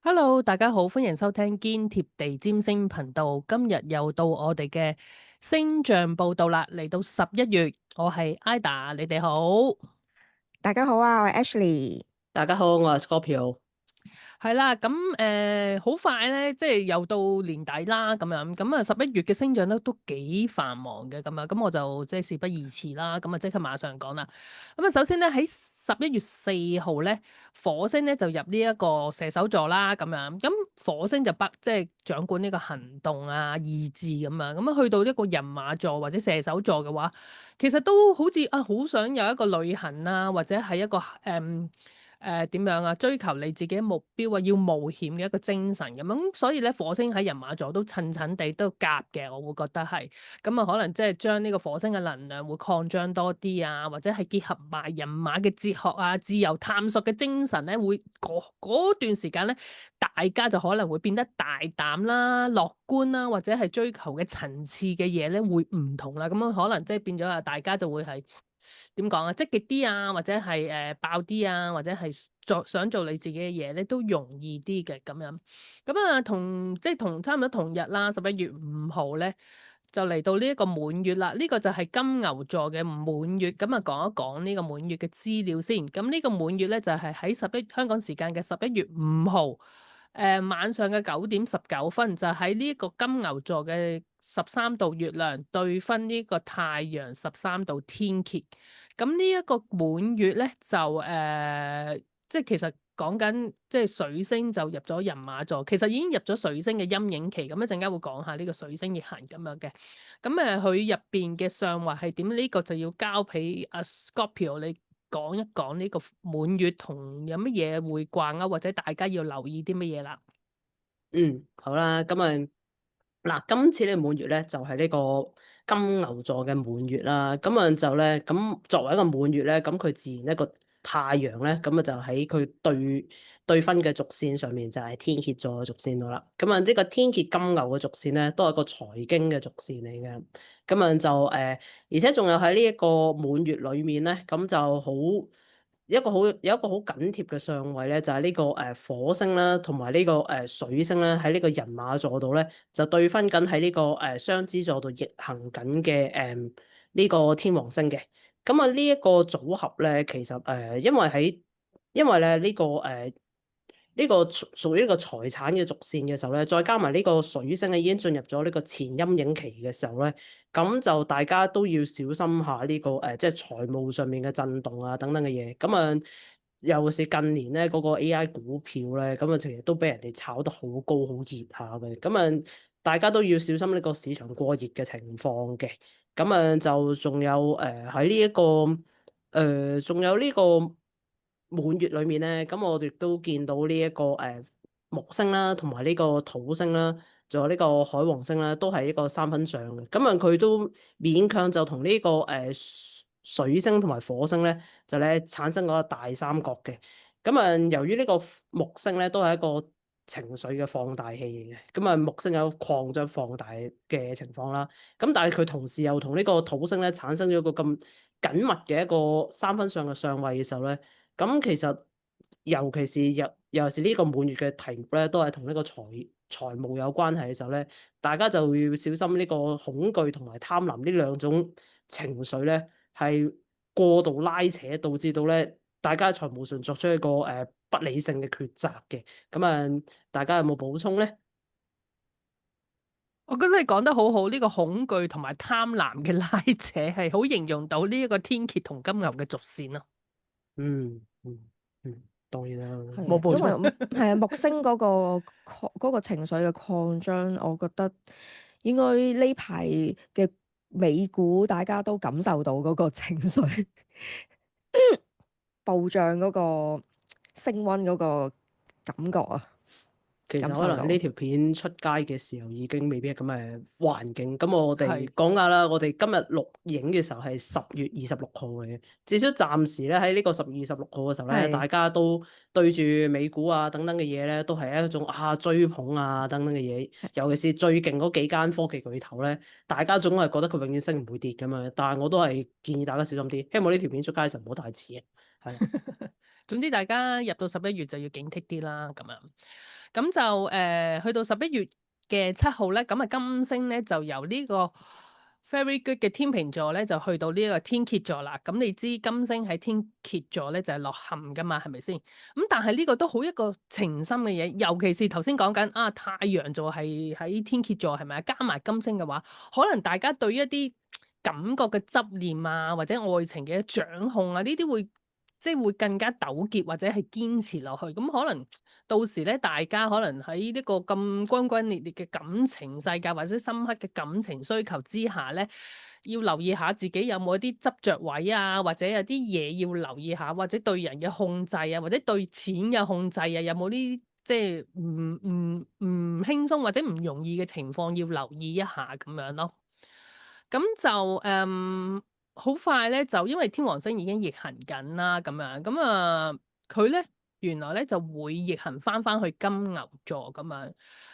Hello，大家好，歡迎收聽堅貼地占星頻道。今日又到我哋嘅星象報道啦，嚟到11月，我係 Ida，你哋好。大家好啊，我係 Ashley。大家好，我係 Scorpio。係啦，咁好快咧，即係又到年底啦，咁樣咁啊11月嘅星象咧都幾繁忙嘅咁樣，咁我就即係事不宜遲啦，咁啊即刻馬上講啦。咁啊首先咧喺11月4號咧，火星咧就入呢一個射手座啦，咁樣咁火星就即係掌管呢個行動啊、意志咁啊，咁啊去到一個人馬座或者射手座嘅話，其實都好似啊好想有一個旅行啊，或者係一個點樣啊？追求你自己嘅目標啊，要冒險嘅一個精神咁樣，所以咧火星喺人馬座都襯襯地都夾嘅，我會覺得係咁啊，可能即係將呢個火星嘅能量會擴張多啲啊，或者係結合埋人馬嘅哲學啊、自由探索嘅精神咧，會嗰段時間咧，大家就可能會變得大膽啦、樂觀啦，或者係追求嘅層次嘅嘢咧會唔同啦，咁樣可能即係變咗啊，大家就會係。點講啊？積極啲啊，或者係爆啲啊，或者係想做你自己嘅嘢咧，都容易啲嘅咁樣。咁啊，即係差唔多同日啦，11月5號咧就嚟到呢一個滿月啦。呢個就係金牛座嘅滿月。咁啊，講一講呢個滿月嘅資料先。咁呢個滿月咧就係喺香港時間嘅11月5號。晚上嘅9點19分就喺呢一個金牛座嘅13度月亮對分呢個太陽13度天蠍，咁呢一個滿月咧就即係其實講緊即係水星就入咗人馬座，其實已經入咗水星嘅陰影期，咁一陣間會講下呢個水星逆行咁樣嘅，咁佢入邊嘅相位係點？呢個就要交俾阿 Scorpio 你。講一講呢個滿月同有乜嘢會掛鈎，或者大家要留意啲乜嘢啦？好啦，咁啊嗱，今次呢個滿月咧就係呢個金牛座嘅滿月啦。咁啊就咧，咁作為一個滿月咧，咁佢自然一個太陽咧，咁啊就喺佢對分嘅軸線上面就係天蠍座嘅軸線度啦。咁啊呢個天蠍金牛嘅軸線咧，都係個財經嘅軸線嚟嘅。咁啊就而且仲有喺呢一個滿月裏面咧，咁就有一個好緊貼嘅相位咧，就係呢個火星啦，同埋呢個水星咧，喺呢個人馬座度咧，就對分緊喺呢個雙子座度逆行緊嘅呢個天王星嘅。咁啊呢一個組合咧，其實因為咧呢個屬於一個財產嘅軸線嘅時候咧，再加埋呢個水星咧已經進入咗呢個前陰影期嘅時候咧，咁就大家都要小心下呢個即係財務上面嘅震動啊等等嘅嘢。咁啊，尤其是近年咧嗰個 AI 股票咧，咁啊其實都俾人哋炒得好高好熱下嘅。咁啊，大家都要小心呢個市場過熱嘅情況嘅。咁啊，就仲有喺呢一個仲有呢個滿月裏面咧，咁我哋都見到呢一個木星啦，同埋呢個土星啦，仲有呢個海王星啦，都係一個三分相嘅。咁啊，佢都勉強就同呢個水星同埋火星咧，就咧產生嗰個大三角嘅。咁啊，由於呢個木星咧都係一個情緒嘅放大器嚟嘅，咁啊木星有擴張放大嘅情況啦。咁但係佢同時又同呢個土星咧產生咗一個咁緊密嘅一個三分相嘅相位嘅時候咧。咁其實尤其是呢個滿月嘅題目咧，都係同呢個財務有關係嘅時候咧，大家就要小心呢個恐懼同埋貪婪呢兩種情緒咧，係過度拉扯，導致到咧大家喺財務上作出一個不理性嘅抉擇嘅。咁啊，大家有冇補充咧？我覺得你講得好好，呢個恐懼同埋貪婪嘅拉扯係好形容到呢一個天蠍同金牛嘅軸線咯。嗯嗯嗯，當然啦，係啊，冇補充。因為係啊，木星嗰個情緒嘅擴張，我覺得應該呢排嘅美股大家都感受到嗰個情緒暴漲嗰個升溫嗰個感覺啊，其實感受到。可能呢條片出街嘅時候已經未必係咁嘅環境。咁我哋係。講下啦，我哋今日錄影嘅時候係10月26號嘅，至少暫時咧喺呢個10月26號嘅時候咧，係大家都對住美股啊等等嘅嘢咧，都係一種追捧啊等等嘅嘢。尤其是最勁嗰幾間科技巨頭咧，大家總係覺得佢永遠升唔會跌㗎嘛。但係我都係建議大家小心啲，希望呢條片出街嘅時候唔好太遲啊。係。總之大家入到11月就要警惕啲啦，咁樣。咁就去到11月嘅7號咧，咁啊金星咧就由呢個 very good 嘅天秤座咧，就去到呢一個天蠍座啦。咁你知金星喺天蠍座咧就係落陷噶嘛，係咪先？咁但係呢個都好一個情深嘅嘢，尤其是頭先講緊啊太陽座係喺天蠍座係咪啊？加埋金星嘅話，可能大家對於一啲感覺嘅執念啊，或者愛情嘅掌控啊，呢啲會即係會更加糾結或者係堅持落去。咁可能到時咧，大家可能喺呢個咁轟轟烈烈嘅感情世界或者深刻嘅感情需求之下咧，要留意下自己有冇一啲執着位啊，或者有啲嘢要留意下，或者對人嘅控制啊，或者對錢嘅控制啊，有冇呢啲即係唔輕鬆或者唔容易嘅情況要留意一下咁樣咯。咁就好快咧，就因為天王星已經逆行緊啦，咁樣咁佢咧原來咧就會逆行翻去金牛座咁樣。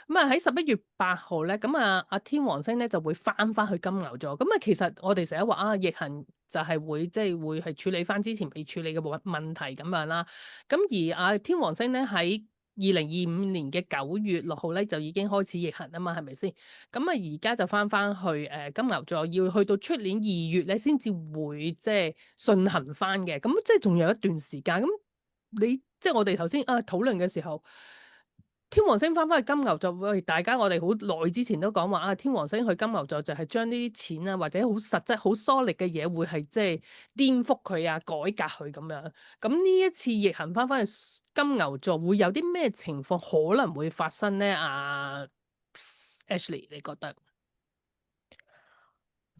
咁喺11月8號咧，咁阿天王星咧就會翻去金牛座。咁其實我哋成日話啊，逆行就係會即係會係處理翻之前未處理嘅問題咁樣啦。咁而天王星咧喺2025年嘅9月6號咧就已經開始逆行啊嘛，係咪先？咁而家就翻去金牛座，要去到出年2月咧先至會即係順行翻嘅。咁即係仲有一段時間。咁你即係我哋頭先討論嘅時候，天王星翻去金牛座，喂大家我哋好耐之前都講話天王星去金牛座就係將呢啲錢啊或者好實質好疏力嘅嘢會係即係顛覆佢啊改革佢咁樣。咁呢一次逆行翻去金牛座會有啲咩情況可能會發生咧？Ashley 你覺得？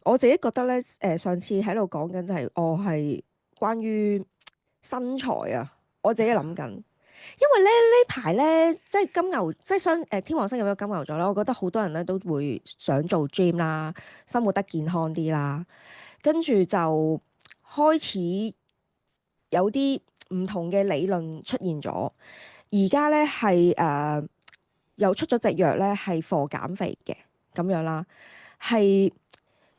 我自己覺得咧，上次喺度講緊就係我係關於身材啊，我自己諗緊，因為咧呢排咧即係金牛，即係天王星咁樣金牛座啦，我覺得好多人咧都會想做 gym 啦，生活得健康啲啦，跟住就開始有啲唔同嘅理論出現咗，而家咧係又出咗隻藥咧係 for 減肥嘅咁樣啦，係。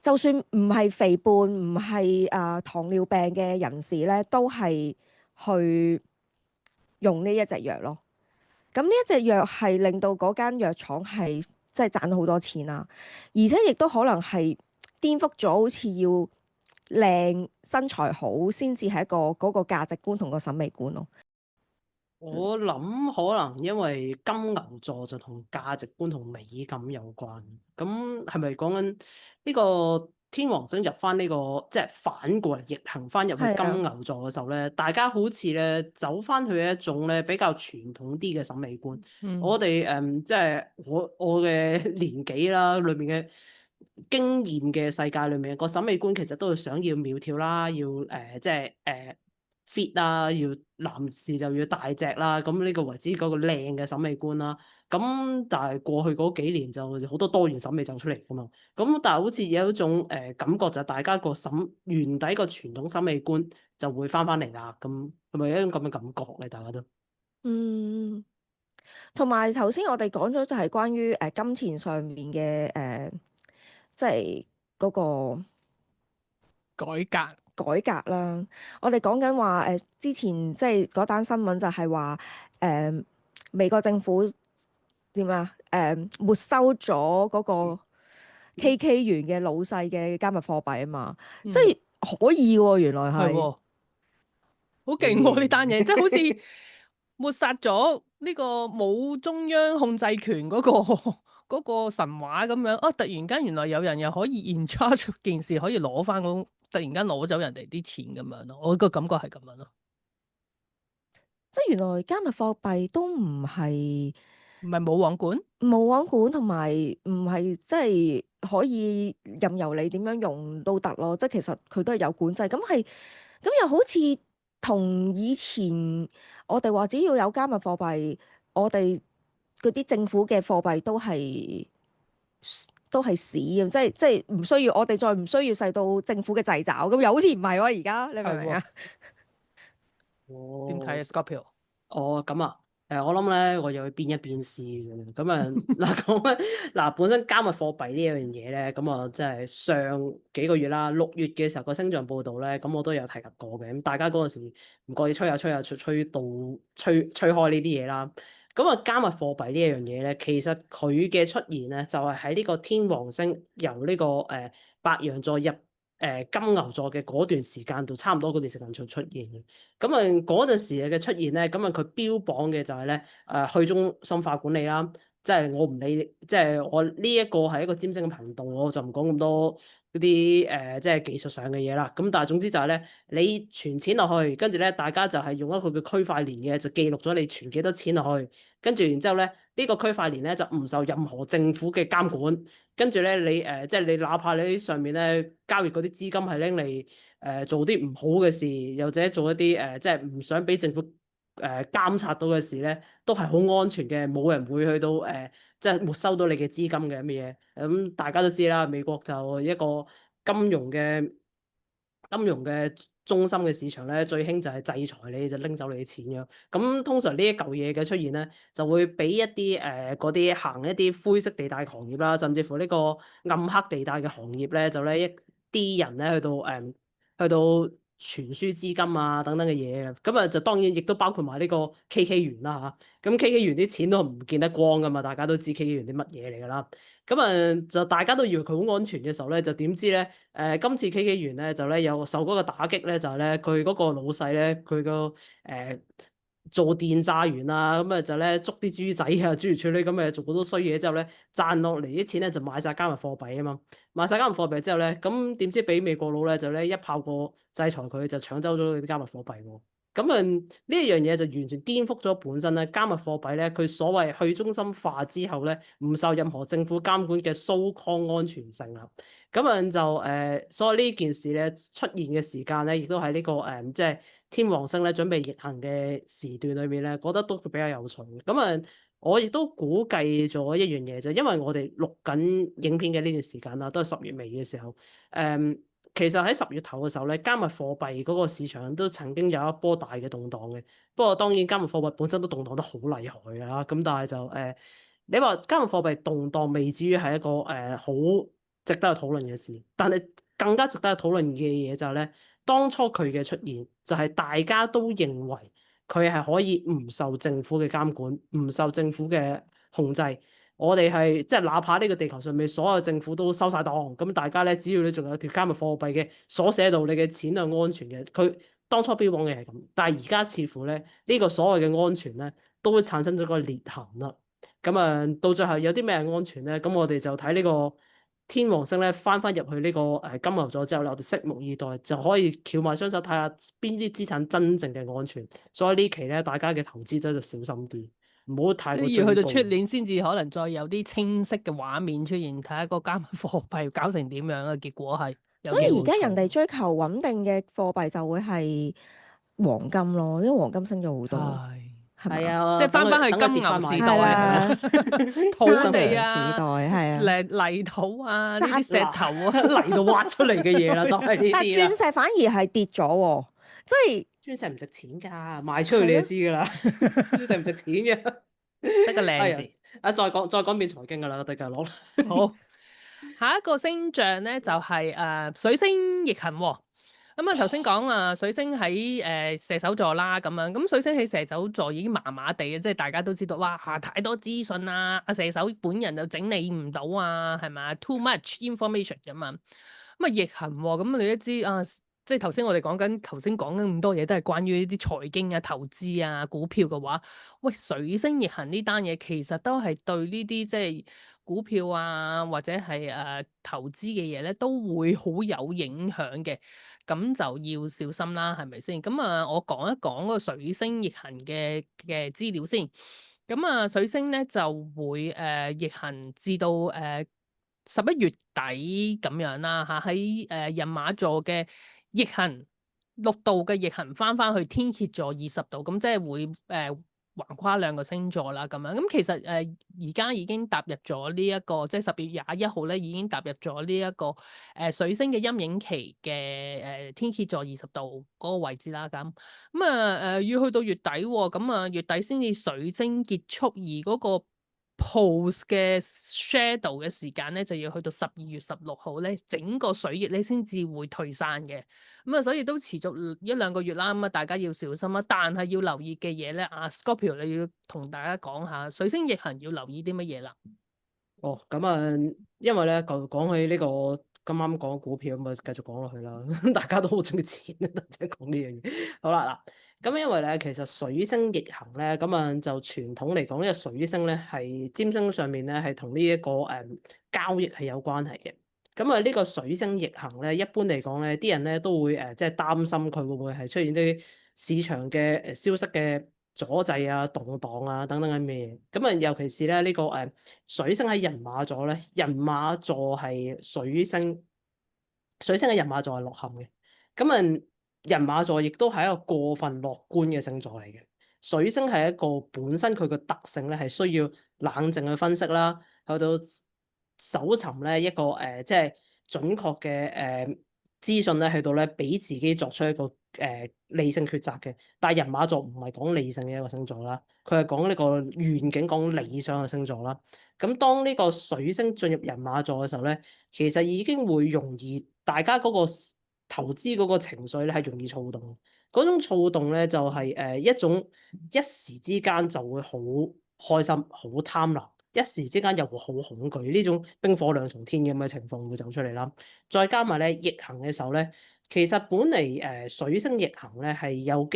就算唔係肥胖，唔係糖尿病嘅人士咧，都係去用呢一隻藥咯。咁呢一隻藥係令到嗰間藥廠係即係賺好多錢啦，而且亦都可能係顛覆咗好似要靚身材好先至係一個嗰個價值觀同個審美觀咯。我諗可能因為金牛座就同價值觀同美感有關，咁係咪講緊呢個天王星入翻呢個即係反過嚟逆行翻入去金牛座嘅時候咧，大家好似咧走翻去一種咧比較傳統啲嘅審美觀。我哋即係我嘅年紀啦，裏面嘅經驗嘅世界裏面個審美觀其實都係想要苗條啦，要即係fit 啦，要男士就要大隻啦，咁呢個為之嗰個靚嘅審美觀啦。咁但係過去嗰幾年就好多多元審美就出嚟噶嘛。咁但係好似有一種感覺就係大家個原底個傳統審美觀就會翻嚟啦。咁係咪一種咁嘅感覺咧？大家都同埋頭先我哋講咗就係關於金錢上面嘅即係嗰個改革啦，我哋講緊話之前即係嗰單新聞就係話美國政府點啊沒收咗嗰個 KK 園嘅老細嘅加密貨幣啊嘛，即係可以喎，原來係好勁喎呢單嘢，即係好似抹殺咗呢個冇中央控制權嗰個神話咁樣突然間原來有人又可以 in charge 件事，可以攞翻突然間攞走人哋啲錢咁樣咯，我個感覺係咁樣咯。即係原來加密貨幣都唔係冇網管，同埋唔係即係可以任由你點樣用都得咯。即係其實佢都係有管制。咁又好似同以前我哋話只要有加密貨幣，我哋嗰啲政府嘅貨幣都係屎咁，即係唔需要我哋再唔需要受到政府嘅掣肘。咁又好似唔係喎，而家你明唔明啊？點睇啊，Scorpio？咁啊，我諗咧，我又要變一變試啫。咁啊，嗱講咧，嗱本身加密貨幣呢樣嘢咧，咁啊，即係上幾個月啦，6月嘅時候個星象報導咧，咁我都有提及過嘅。咁大家嗰陣時唔覺意吹到吹開呢啲嘢啦。咁啊，加密貨幣呢一樣嘢咧，其實佢嘅出現咧，就係喺呢個天王星由呢個白羊座入金牛座嘅嗰段時間度，差唔多嗰段時間就出現嘅。咁啊，嗰陣時嘅出現咧，咁啊佢標榜嘅就係咧去中心化管理啦，即係我唔理，即係我呢一個係一個占星嘅頻道，我就唔講咁多嗰啲即係技術上嘅嘢啦。咁但係總之就係咧，你存錢落去，跟住咧大家就係用一個叫區塊鏈嘅，就記錄咗你存幾多錢落去，跟住然之後咧呢個區塊鏈咧就唔受任何政府嘅監管，跟住咧你即係你哪怕你喺上面咧交易嗰啲資金係拎嚟做啲唔好嘅事，又或者做一啲即係唔想俾政府監察到嘅事咧，都係好安全嘅，冇人會去到即係沒收到你嘅資金嘅咁嘅嘢。咁大家都知啦，美國就一個金融嘅中心嘅市場咧，最興就係制裁你，就拎走你啲錢嘅。咁通常呢一嚿嘢嘅出現咧，就會俾一啲嗰啲行一啲灰色地帶行業啦，甚至乎呢個暗黑地帶嘅行業咧，就咧一啲人咧去到傳輸資金啊等等嘅嘢嘅。咁啊就當然亦都包括埋呢個 KK 園啦嚇。咁 KK 園啲錢都唔見得光噶嘛，大家都知 KK 園啲乜嘢嚟㗎啦。咁啊，就大家都以為佢好安全嘅時候咧，就點知咧？今次 KK 園咧就咧有受嗰個打擊咧，就係咧佢嗰個老細咧，佢個做電炸員啊，咁啊就咧捉啲豬仔啊，諸如此類咁嘅做好多衰嘢之後咧，賺落嚟啲錢咧就買晒加密貨幣啊嘛，買晒加密貨幣之後咧，咁點知俾美國佬咧就咧一炮過制裁佢，就搶走咗佢啲加密貨幣喎。咁啊呢一樣嘢就完全顛覆咗本身咧加密貨幣咧，佢所謂去中心化之後咧，唔受任何政府監管嘅 so-called 安全性啦。咁啊就所以呢件事咧出現嘅時間咧，亦都喺呢個即係天王星咧準備逆行嘅時段裏面咧，覺得都比較有趣嘅。咁啊，我亦都估計咗一樣嘢就因為我哋錄緊影片嘅呢段時間啦，都係10月尾嘅時候，其實喺10月頭嘅時候咧，加密貨幣嗰個市場都曾經有一波大嘅動盪嘅。不過當然加密貨幣本身都動盪得好厲害㗎啦。咁但係就你話加密貨幣動盪未至於係一個好值得去討論嘅事，但係更加值得去討論嘅嘢就係咧，當初佢嘅出現就係大家都認為佢係可以唔受政府嘅監管，唔受政府嘅控制。我哋係即係哪怕呢個地球上面所有政府都收晒檔，咁大家咧只要你仲有條加密貨幣嘅所寫到你嘅錢係安全嘅，佢當初標榜嘅係咁，但係而家似乎咧呢個所謂嘅安全咧都會產生咗個裂痕啦。咁啊到最後有啲咩係安全咧？咁我哋就睇呢個天王星咧翻入去呢個金牛座之後咧，我哋拭目以待，就可以翹埋雙手睇下邊啲資產真正嘅安全。所以呢期咧大家嘅投資者就小心啲。唔好太過追高。即係要去到出年先至可能再有啲清晰嘅畫面出現，睇下個加密貨幣搞成點樣啊？結果係有所機會以而家人哋錯追求穩定嘅貨幣就會係黃金咯，因為黃金升咗好多，係咪啊？係啊，即係翻返去等佢金牛時係代啊，啊，土山地羊啊時代係啊。泥土啊，呢啲石頭啊，嚟到挖出嚟嘅嘢啦，就係呢但係啲啦。鑽石反而係跌咗喎，即鑽石唔值錢㗎，賣出去你就知㗎啦。鑽石唔值錢嘅，得個靚係字。啊！再講變財經㗎啦，得㗎攞。好，下一個星象咧就係、水星逆行喎。咁啊頭先講啊水星喺射手座啦咁樣，咁水星喺射手座已經麻麻地嘅，即係大家都知道，哇太多資訊啊，阿射手本人就整理唔到啊，係咪？Too much information 咁嘛。咁啊逆行喎，咁你都知啊，即係頭先我哋頭先講緊咁多嘢，都係關於呢啲財經啊、投資啊、股票嘅話，喂水星逆行呢單嘢其實都係對呢啲即係股票啊或者係投資嘅嘢咧，都會好有影響嘅。咁就要小心啦，係咪先？咁啊，我講一講嗰個水星逆行嘅資料先。咁啊，水星咧就會逆行至到11月底咁樣啦嚇，喺人馬座嘅逆行6度嘅逆行翻去天蠍座20度，咁即係會橫跨兩個星座啦，咁樣咁其實而家已經踏入咗呢一個即係10月21號咧，已經踏入咗呢一個水星嘅陰影期嘅天蠍座20度嗰個位置啦，咁要去到月底喎，咁月底先至水星結束，而嗰個 pose 嘅 shadow 嘅時間咧，就要去到12月16號咧，整個水月咧先至會退散嘅。所以都持續1-2個月啦。大家要小心啦。但係要留意嘅嘢咧，Scorpio 你要同大家講下水星逆行要留意啲乜嘢啦。哦，咁因為咧講起呢個今啱講股票咁繼續講落去啦。大家都好中意錢啊，即係講呢樣嘢。好啦，嗱，咁因為咧，其實水星逆行咧，就傳統嚟講，呢個水星咧係占星上面咧係同呢一個交易係有關係嘅。呢個水星逆行咧，一般嚟講咧，啲人咧都會即係擔心佢會唔會係出現啲市場嘅消息嘅阻滯啊、動盪啊等等嘅咩嘢。尤其是咧呢個水星喺人馬座咧，人馬座係水星嘅人馬座係落陷嘅。人馬座亦都係一個過分樂觀嘅星座嚟嘅。水星係一個本身佢個特性咧係需要冷靜去分析啦，去到搜尋咧一個即係準確嘅資訊咧，去到咧俾自己作出一個理性抉擇嘅。但係人馬座唔係講理性嘅一個星座啦，佢係講呢個願景、講理想嘅星座啦。咁當呢個水星進入人馬座嘅時候咧，其實已經會容易大家嗰個投資嗰個情緒咧係容易躁動。嗰種躁動咧就係一種一時之間就會好開心、好貪婪，一時之間又會好恐懼，呢種冰火兩重天咁嘅情況會走出嚟啦。再加埋咧逆行嘅時候咧，其實本嚟水星逆行咧係有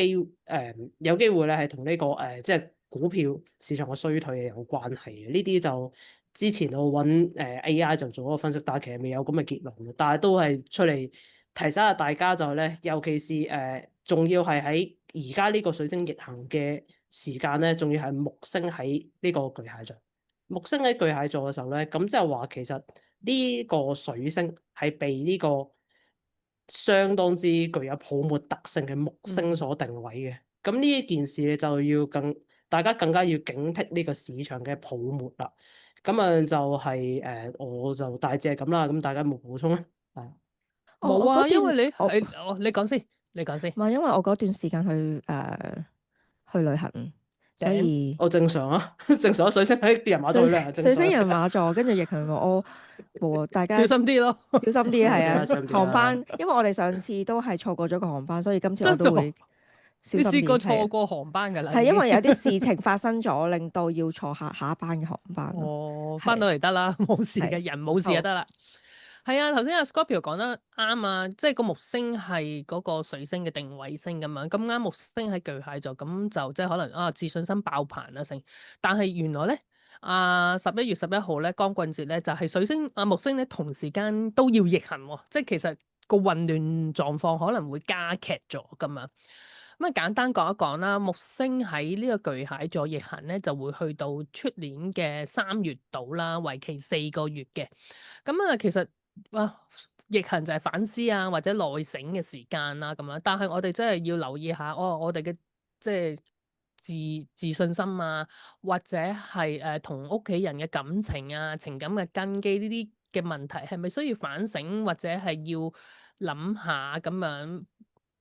機會咧係同呢個即係股票市場嘅衰退有關係嘅。呢啲就之前我揾AI 就做咗個分析，但係其實未有咁嘅結論嘅，但係都係出嚟提醒下大家就係咧，尤其是仲要係喺而家呢個水星逆行嘅時間咧，仲要係木星喺呢個巨蟹座。木星喺巨蟹座嘅時候咧，咁即係話其實呢個水星係被呢個相當之具有泡沫特性嘅木星所定位嘅。咁呢一件事就要大家更加要警惕呢個市場嘅泡沫啦。就係我就大致係咁啦。咁大家有冇補充咧？冇啊，因為你我你講先，你講先。唔係因為我嗰段時間去旅行，所以我正常啊，正常啊。水星喺人馬座去旅行正常。水星人馬座跟住逆行我冇大家小心啲咯，小心啲係啊小心啲啊航班，因為我哋上次都係錯過咗個航班，所以今次我都真會小你心啲。試過錯過航班㗎啦？係因為有啲事情發生咗，令到要坐下一班嘅航班咯。哦，翻到嚟得啦，冇事嘅，係人冇事就得啦。係啊，頭先阿 Scorpio 講得啱啊，即係個木星係嗰個水星嘅定位星咁樣，咁啱木星喺巨蟹座，咁就即係可能自信心爆棚啦成。但係原來咧，11月11號咧光棍節咧就係水星木星咧同時間都要逆行喎，即係其實個混亂狀況可能會加劇咗㗎嘛。簡單講一講啦，木星喺呢個巨蟹座逆行咧，就會去到出年嘅3月度啦，為期4個月嘅。其實逆行就係反思啊，或者內省嘅時間啦，咁樣。但係我哋真係要留意下，我哋嘅即係自信心啊，或者係同屋企人嘅感情啊、情感嘅根基呢啲嘅問題，係咪需要反省，或者係要諗下咁樣？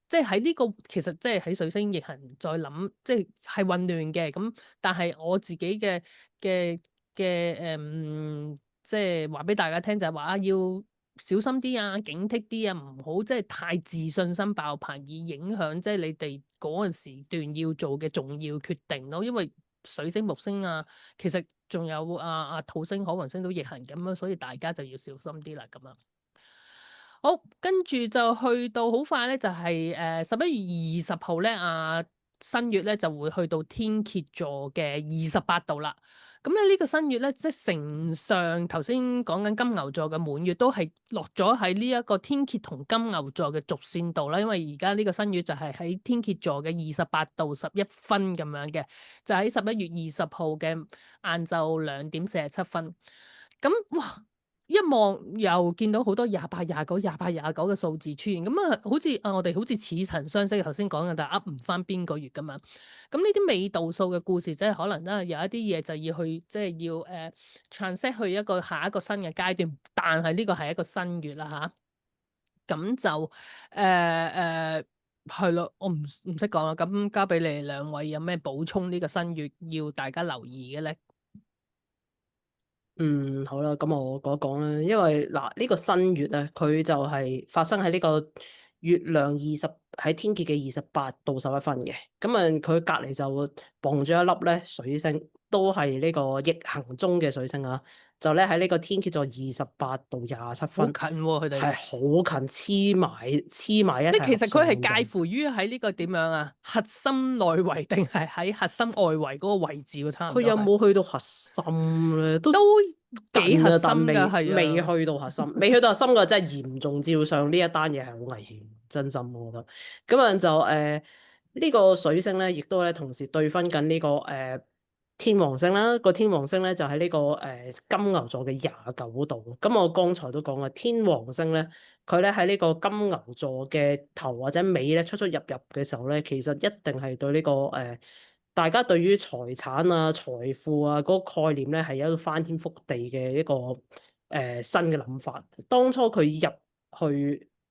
即係喺呢個其實即係喺水星逆行再諗，即係混亂嘅咁。但係我自己嘅即係話俾大家聽就係話要小心啲啊，警惕啲啊，唔好即係太自信心爆棚，而影響即係你哋嗰陣時段要做嘅重要決定咯。因為水星、木星啊，其實仲有土星、海王星都逆行咁樣，所以大家就要小心啲啦咁樣。好，跟住就去到好快咧，就係11月20號咧，新月咧就會去到天蠍座嘅28度啦。咁咧呢個新月咧，即係乘上頭先講緊金牛座嘅滿月，都係落咗喺呢一個天蠍同金牛座嘅軸線度啦。因為而家呢個新月就係喺天蠍座嘅28度11分咁樣嘅，就喺11月20號嘅晏晝2點47分。咁哇！一望又見到好多28、29、28、29嘅數字出現，咁啊，好似我哋好似似曾相識，頭先講嘅，但係噏唔翻邊個月㗎嘛。咁呢啲尾度數嘅故事，即係可能真係有一啲嘢就要去，即係要transit 去一個下一個新嘅階段，但係呢個係一個新月啦吓，咁就係咯，我唔識講啦。咁交俾你哋兩位有咩補充呢個新月要大家留意嘅咧？好啦，咁我講一講啦，因為嗱呢個新月咧，佢就係發生喺呢個月亮喺天蠍嘅28度11分嘅，咁佢隔離就傍咗一粒咧水星，都係呢個逆行中嘅水星啊，就咧喺呢個天蠍座28度27好分，近喎，佢哋係好近黐埋一齊即係其實佢係合上介乎於喺呢個點樣啊？核心內圍定係喺核心外圍嗰個位置喎，差唔多佢有係冇去到核心咧？都都幾近啊，核心但未㗎，係未啊，去到核心，未去到核心嘅真係嚴重照相呢一單嘢係好危險，真心我覺得。咁樣就呢個水星咧，亦都咧同時對分緊呢個天王星啦。個天王星咧就喺呢個金牛座嘅29度。咁我剛才都講啦，天王星咧佢咧喺呢個金牛座嘅頭或者尾咧出出入入嘅時候咧，其實一定係對呢個大家對於財產啊、財富啊嗰個概念咧係有一個翻天覆地嘅一個新嘅諗法。當初佢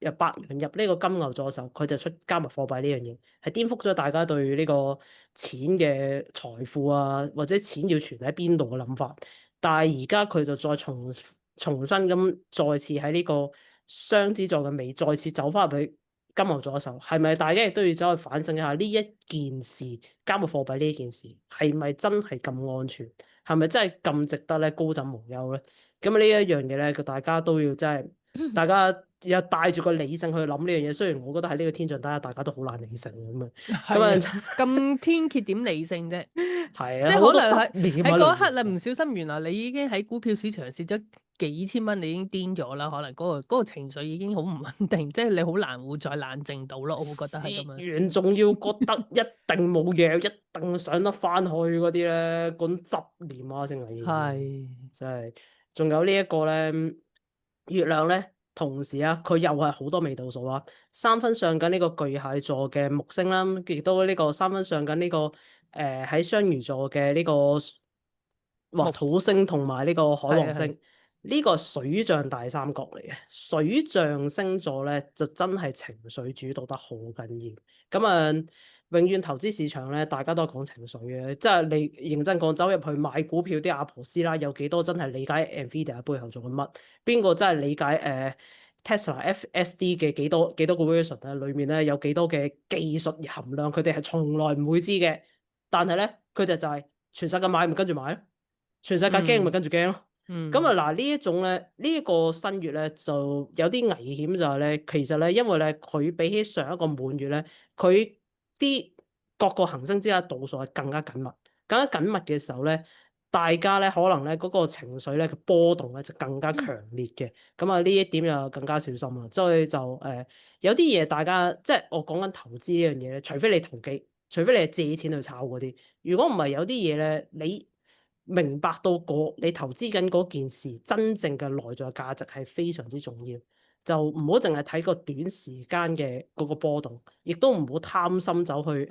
入白羊入呢個金牛座嘅時候，佢就出加密貨幣呢樣嘢，係顛覆咗大家對呢個錢嘅財富啊，或者錢要存喺邊度嘅諗法。但係而家佢就再重新咁再次喺呢個雙子座嘅尾，再次走翻入去金牛座嘅時候，係咪大家亦都要走去反省一下呢一件事，加密貨幣呢一件事係咪真係咁安全？係咪真係咁值得咧高枕無憂咧？咁呢一樣嘢咧，大家都要真係，大家有帶住個理性去諗呢樣嘢。雖然我覺得喺呢個天象底下，大家都好難理性咁啊。係啊，咁天蠍點理性啫？係啊，即係好多可能喺執念嗰一刻啊你唔小心，原來你已經喺股票市場蝕咗幾千蚊，你已經癲咗啦。可能嗰個情緒已經好唔穩定，即係你好難會再冷靜到咯。我會覺得係咁樣。蝕完仲要覺得一定冇嘢，一定上得翻去嗰啲咧，嗰種執念啊，先係。係真係，仲有呢一個咧，月亮咧，同時啊，佢又係好多未度數啊，三分上緊呢個巨蟹座嘅木星啦，亦都呢個三分上緊呢個喺雙魚座嘅呢個土星同埋呢個海王星，呢個水象大三角嚟嘅。水象星座咧就真係情緒主導得好緊要。咁永遠投資市場咧，大家都係講情緒嘅，即係你認真講，走入去買股票啲阿婆師奶有幾多真係理解 Nvidia 背後做緊乜？邊個真係理解Tesla FSD 嘅幾多個 version 啊？裡面咧有幾多嘅技術含量，佢哋係從來唔會知嘅。但係咧，佢就係全世界買咪跟住買咯，全世界驚咪跟住驚咯。咁啊嗱，呢一種咧，呢一個新月咧就有啲危險，就係咧，其實咧，因為咧佢比起上一個滿月咧，佢啲各個行星之間度數係更加緊密，更加緊密嘅時候咧，大家咧可能咧嗰個情緒咧嘅波動咧就更加強烈嘅。咁啊呢一點又更加小心啦。所以就有啲嘢大家即係我講緊投資呢樣嘢咧，除非你投機，除非你係借錢去炒嗰啲，如果唔係有啲嘢咧，你明白到你投資緊嗰件事真正嘅內在價值係非常之重要，就唔好淨係睇個短時間嘅嗰個波動，亦都唔好貪心走去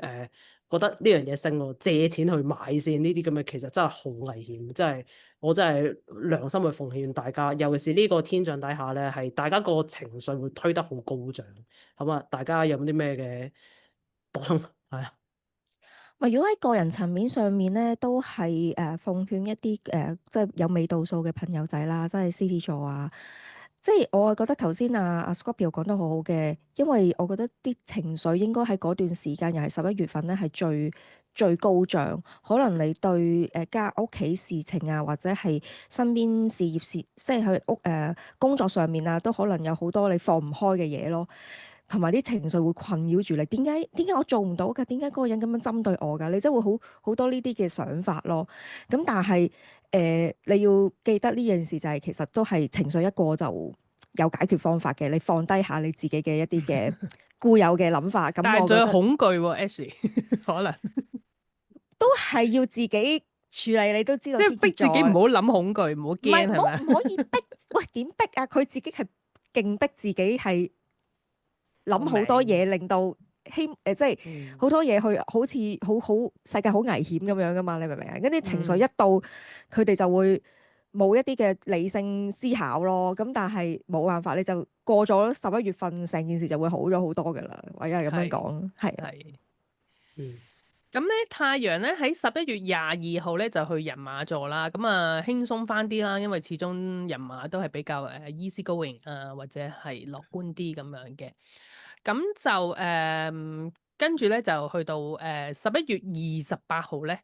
覺得呢樣嘢升喎，借錢去買先呢啲咁嘅，其實真係好危險，我真係良心去奉勸大家，尤其是呢個天象底下咧，係大家個情緒會推得好高漲，咁啊，大家有冇啲咩嘅補充？係啊。如果喺個人層面上面咧，都係奉勸一啲即係有尾度數嘅朋友仔啦，即係獅子座啊，即係我係覺得頭先阿 Scorpio 講得好好嘅，因為我覺得啲情緒應該喺嗰段時間，又係11月份咧，係最高漲。可能你對家屋企事情啊，或者係身邊事業即係去工作上面啊，都可能有好多你放唔開嘅嘢咯。同埋啲情緒會困擾住你，點解我做唔到㗎？點解嗰個人咁樣針對我㗎？你真係會好多呢啲嘅想法咯。咁但係你要記得呢件事就係其實都係情緒一過就有解決方法嘅。你放低下你自己嘅一啲嘅固有嘅諗法。咁但係仲有我覺得恐懼喎，Ashley 可能都係要自己處理。你都知道，即係逼自己唔好諗恐懼，唔好驚係咪？唔可以逼喂點逼啊？佢自己係勁逼自己係諗好我多嘢，明令到即係嗯好多嘢去好似好世界好危險咁樣噶嘛？你明唔明啊？跟啲情緒嗯一到，佢哋就會冇一啲嘅理性思考咯。咁但係冇辦法，你就過咗11月份，成件事就會好咗好多噶啦。唯有係咁樣係講，係啊，係。嗯咁咧，太陽咧喺11月22號咧就去人馬座啦，咁啊輕鬆翻啲啦，因為始終人馬都係比較easy going 啊，或者係樂觀啲咁樣嘅。咁就跟住咧就去到11月28號咧，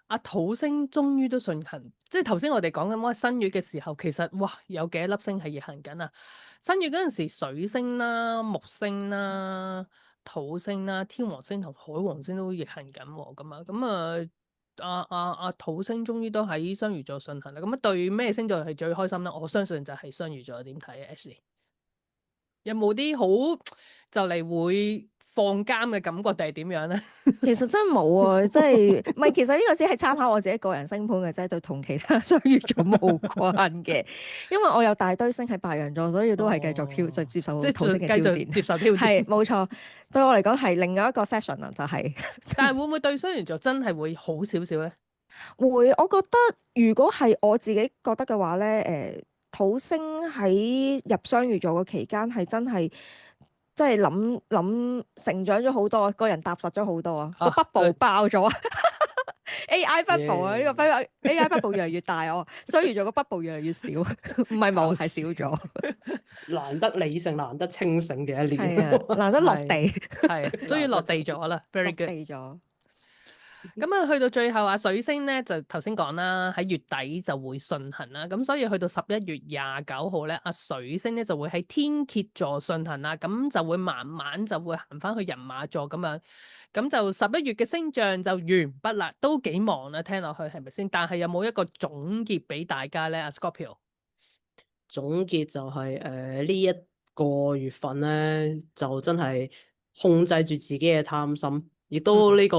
阿土星終於都順行，即係頭先我哋講緊哇新月嘅時候，其實哇有幾多粒星係逆行緊啊？新月嗰陣時，水星啦、木星啦、土星啦、天王星同海王星都逆行緊喎，咁啊，阿土星終於都喺雙魚座順行啦。咁啊，對咩星座係最開心咧？我相信就係雙魚座。點睇啊，Ashley？有冇啲好就嚟會放監嘅感覺定係點樣咧？其實真係冇啊，即係唔係？其實呢個只係參考我自己個人星盤嘅啫，就同其他雙魚座冇關嘅。因為我有大堆星喺白羊座，所以都係繼續接受即係土星嘅繼續挑戰。接受挑戰。係冇錯，對我嚟講係另外一個 session 啊，就係、但係會唔會對雙魚座真係會好少少咧？會。我覺得如果係我自己覺得嘅話咧，土星喺入雙魚座嘅期間係真係。即係諗成長咗好多，個人踏實咗好多啊！個啊 bubble 對爆咗啊！AI bubble 啊，呢個 Yeah AI bubble 越嚟越大哦，雙魚座個 bubble 越嚟越少，唔係冇係少咗，難得理性、難得清醒嘅一年。係啊，難得落地，係終於落地咗啦落，very good。地咗。咁啊，去到最後啊，水星咧就頭先講啦，喺月底就會順行啦。咁所以去到11月29號咧，阿水星咧就會喺天蠍座順行啦。咁就會慢慢就會行翻去人馬座咁樣。咁就11月嘅星象就完畢啦，都幾忙啦，聽落去係咪先？但係有冇一個總結俾大家咧？阿 Scorpio 總結就係呢一個月份咧，就真係控制住自己嘅貪心，亦都呢、個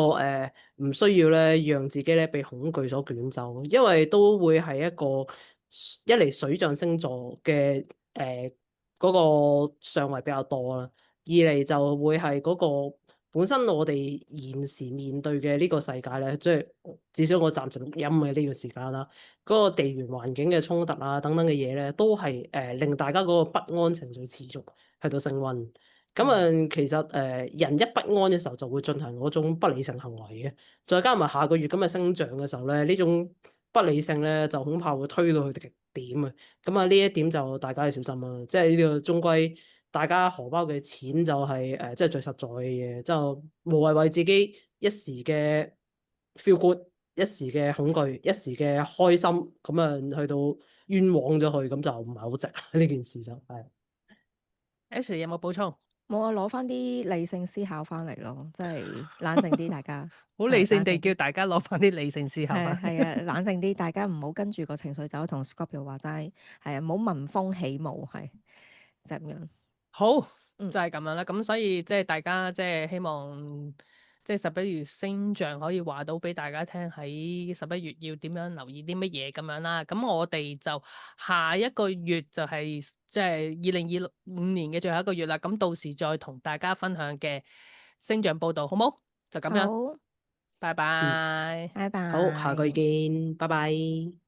唔需要咧讓自己咧被恐懼所捲走，因為都會係一個一嚟水象星座嘅嗰個相位比較多啦，二嚟就會係嗰個本身我哋現時面對嘅呢個世界咧，即係至少我暫時錄音嘅呢個時間啦。嗰個地緣環境嘅衝突啊，等等嘅嘢咧，都係令大家嗰個不安情緒持續喺度升溫。咁其實人一不安嘅時候，就會進行嗰種不理性行為嘅。再加埋下個月咁嘅星象嘅時候咧，呢種不理性咧，就恐怕會推到去極點啊！咁啊，呢一點就大家要小心啦。即係呢個終歸大家荷包嘅錢就係即係最實在嘅嘢，就無謂為自己一時嘅 feel good。一時嘅恐懼，一時嘅開心，咁啊去到冤枉咗佢，咁就唔係好值呢件事就係。Ashley 有冇補充？冇啊，攞翻啲理性思考翻嚟咯，即係冷靜啲，大家好理性地冷靜啲叫大家攞翻啲理性思考翻。係啊，冷靜啲，大家唔好跟住個情緒走，同 Scorpio 話齋，係啊，唔好聞風起舞，係就係咁樣。好，嗯就係咁樣啦。咁所以即係大家即係希望，即係11月星象可以話到俾大家聽，喺11月要點樣留意啲乜嘢咁樣啦。咁我哋就下一個月就係即係2025年嘅最後一個月啦。咁到時再同大家分享嘅星象報導，好冇？就咁樣，好，拜嗯，拜。拜拜。好，下個月見，拜拜。